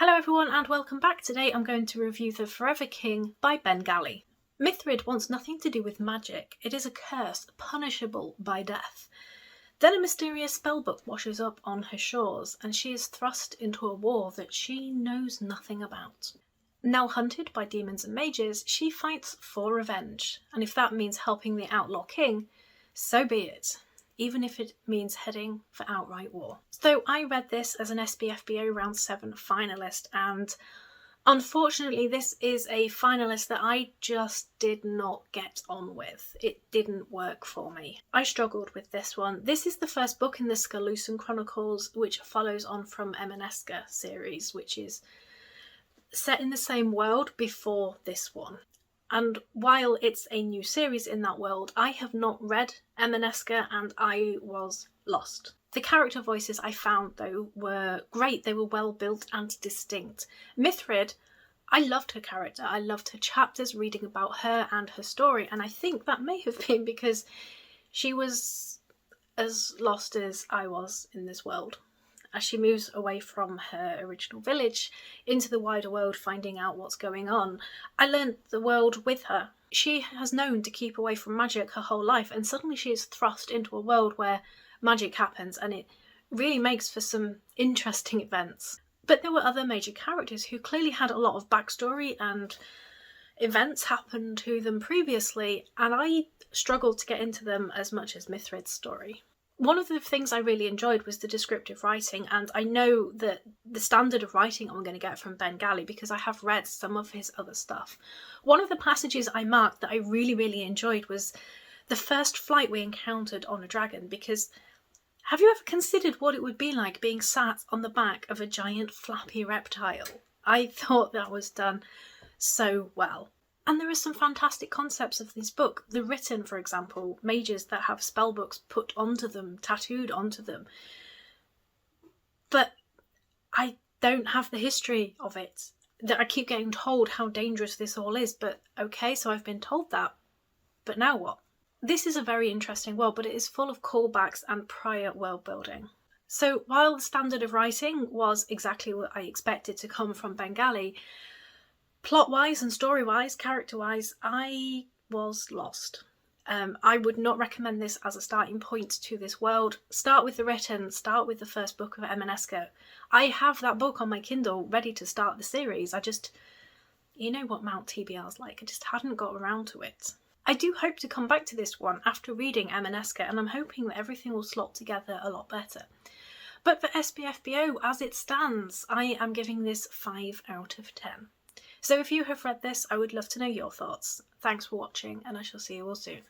Hello everyone and welcome back. Today I'm going to review The Forever King by Ben Galley. Mithrid wants nothing to do with magic. It is a curse, punishable by death. Then a mysterious spellbook washes up on her shores and she is thrust into a war that she knows nothing about. Now hunted by demons and mages, she fights for revenge, and if that means helping the outlaw king, so be it, even if it means heading for outright war. So I read this as an SPFBO round 7 finalist, and unfortunately this is a finalist that I just did not get on with. It didn't work for me. I struggled with this one. This is the first book in the Scalusan Chronicles, which follows on from Emaneska series, which is set in the same world before this one. And while it's a new series in that world, I have not read Emaneska and I was lost. The character voices I found, though, were great. They were well built and distinct. Mithrid, I loved her character. I loved her chapters, reading about her and her story, and I think that may have been because she was as lost as I was in this world. As she moves away from her original village into the wider world, finding out what's going on, I learned the world with her. She has known to keep away from magic her whole life, and suddenly she is thrust into a world where magic happens, and it really makes for some interesting events. But there were other major characters who clearly had a lot of backstory and events happen to them previously, and I struggled to get into them as much as Mithrid's story. One of the things I really enjoyed was the descriptive writing, and I know that the standard of writing I'm going to get from Ben Galley because I have read some of his other stuff. One of the passages I marked that I really enjoyed was the first flight we encountered on a dragon, because have you ever considered what it would be like being sat on the back of a giant flappy reptile? I thought that was done so well. And there are some fantastic concepts of this book. The written, for example, mages that have spellbooks put onto them, tattooed onto them. But I don't have the history of it. I keep getting told how dangerous this all is, but okay, so I've been told that. But now what? This is a very interesting world, but it is full of callbacks and prior world building. So while the standard of writing was exactly what I expected to come from Ben Galley, plot-wise and story-wise, character-wise, I was lost. I would not recommend this as a starting point to this world. Start with the written, start with the first book of Emaneska. I have that book on my Kindle ready to start the series. You know what Mount TBR's like, I just hadn't got around to it. I do hope to come back to this one after reading Emaneska, and I'm hoping that everything will slot together a lot better. But for SPFBO, as it stands, I am giving this 5 out of 10. So if you have read this, I would love to know your thoughts. Thanks for watching, and I shall see you all soon.